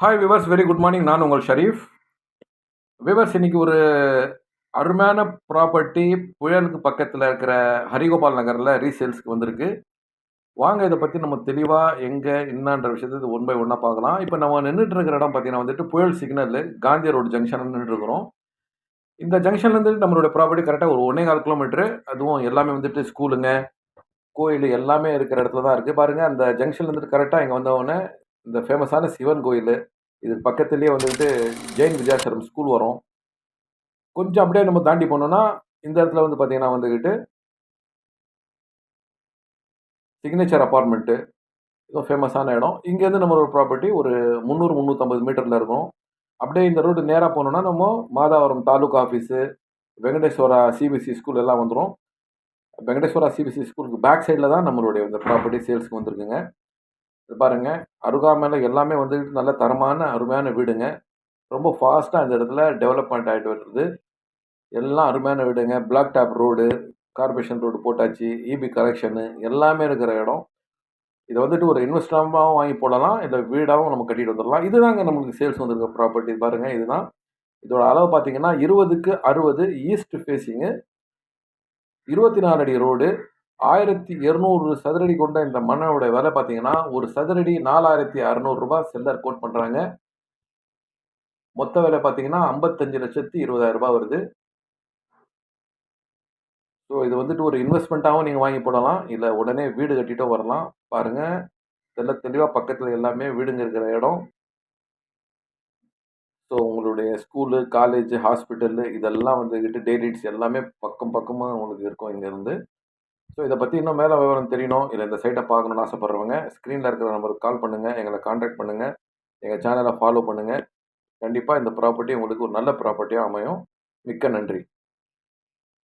Hi viewers, very good morning. நான் உங்கள் Sharif. Viewers, இன்னைக்கு ஒரு அருமையான ப்ராப்பர்ட்டி புயலுக்கு பக்கத்தில் இருக்கிற ஹரிகோபால் நகரில் ரீசேல்ஸ்க்கு வந்திருக்கு. வாங்க இதை பற்றி நம்ம தெளிவாக எங்கே என்னன்ற விஷயத்தை இது ஒன் பை ஒன்னாக பார்க்கலாம். இப்போ நம்ம நின்றுட்டு இருக்கிற இடம் பார்த்தீங்கன்னா வந்துட்டு புயல் சிக்னல் காந்தி ரோடு ஜங்ஷன் நின்றுட்டு இருக்கிறோம். இந்த ஜங்ஷன்லேருந்து நம்மளோட ப்ராப்பர்ட்டி கரெக்டாக ஒரு 1.25 கிலோமீட்டர். அதுவும் எல்லாமே வந்துட்டு ஸ்கூலுங்க, கோயில் எல்லாமே இருக்கிற இடத்துல தான் இருக்குது. பாருங்கள், அந்த ஜங்ஷன்லேருந்து கரெக்டாக இங்கே வந்தவொடனே இந்த ஃபேமஸான சிவன் கோயில், இது பக்கத்துலேயே வந்துட்டு ஜெயின் வித்யாசரம் ஸ்கூல் வரும். கொஞ்சம் அப்படியே நம்ம தாண்டி போனோம்னா, இந்த இடத்துல வந்து பார்த்தீங்கன்னா வந்துகிட்டு சிக்னேச்சர் அபார்ட்மெண்ட்டு. இதுவும் ஃபேமஸான இடம். இங்கேருந்து நம்மளோட ப்ராப்பர்ட்டி ஒரு 300, 350 மீட்டர்ல இருக்கும். அப்படியே இந்த ரோடு நேரா போனோம்னா, நம்ம Madhavaram taluka office, Venkateswara CBSE school எல்லாம் வந்துரும். வெங்கடேஸ்வரா சிபிஎஸ்சி ஸ்கூலுக்கு பேக் சைடுல தான் நம்மளுடைய இந்த ப்ராப்பர்ட்டி சேல்ஸ்க்கு வந்திருக்குங்க. இது பாருங்க, அருகாமையில எல்லாமே வந்துட்டு நல்ல தரமான, அருமையான வீடுங்க. ரொம்ப ஃபாஸ்ட்டா இந்த இடத்துல டெவலப்மெண்ட் ஆயிட்டு வருது. எல்லாம் அருமையான வீடுங்க. Black top road, corporation road போட்டாச்சு. இபி கலெக்ஷனு எல்லாமே இருக்கிற இடம். இத வந்துட்டு ஒரு இன்வெஸ்ட்மென்ட்டாவும் வாங்கி போடலாம். இல்ல வீடாவும் நம்ம கட்டிட்டு வந்துரலாம். இதுதாங்க நம்மளுக்கு சேல்ஸ் வந்திருக்க ப்ராப்பர்ட்டி. பாருங்க, இதுதான். இதோட அளவு பார்த்தீங்கன்னா 20க்கு 60 ஈஸ்ட் ஃபேசிங்கு, 24 அடி ரோடு, 1200 சதுரடி கொண்ட இந்த மண்ணோட விலை பார்த்தீங்கன்னா, ஒரு சதுரடி ரூ. 4600 செல்லர் கோட் பண்றாங்க. மொத்த விலை பார்த்தீங்கன்னா, 55,20,000 வருது. ஸோ இது வந்துட்டு ஒரு இன்வெஸ்ட்மெண்ட்டாவும் நீங்க வாங்கி போடலாம். இல்ல உடனே வீடு கட்டிட்டும் வரலாம். பாருங்க, தெளிவா பக்கத்துல எல்லாமே வீடுங்க இருக்கிற இடம். ஸோ உங்களுடைய ஸ்கூலு, காலேஜு, ஹாஸ்பிட்டலு இதெல்லாம் வந்துகிட்டு டே ரீட்ஸ் எல்லாமே பக்கம் பக்கமா உங்களுக்கு இருக்கும் இங்கருந்து. ஸோ இத பத்தி இன்னும் மேல விவரம் தெரியணும், இல்ல இந்த சைட்ட பார்க்கணும்னு ஆசைப்படுறவங்க, ஸ்க்ரீன்ல இருக்கிற நம்பருக்கு கால் பண்ணுங்க. எங்கள கான்டாக்ட் பண்ணுங்க. எங்க சேனல ஃபாலோ பண்ணுங்க. கண்டிப்பா இந்த ப்ராப்பர்ட்டி உங்களுக்கு ஒரு நல்ல ப்ராப்பர்ட்டியா அமையும். மிக்க நன்றி.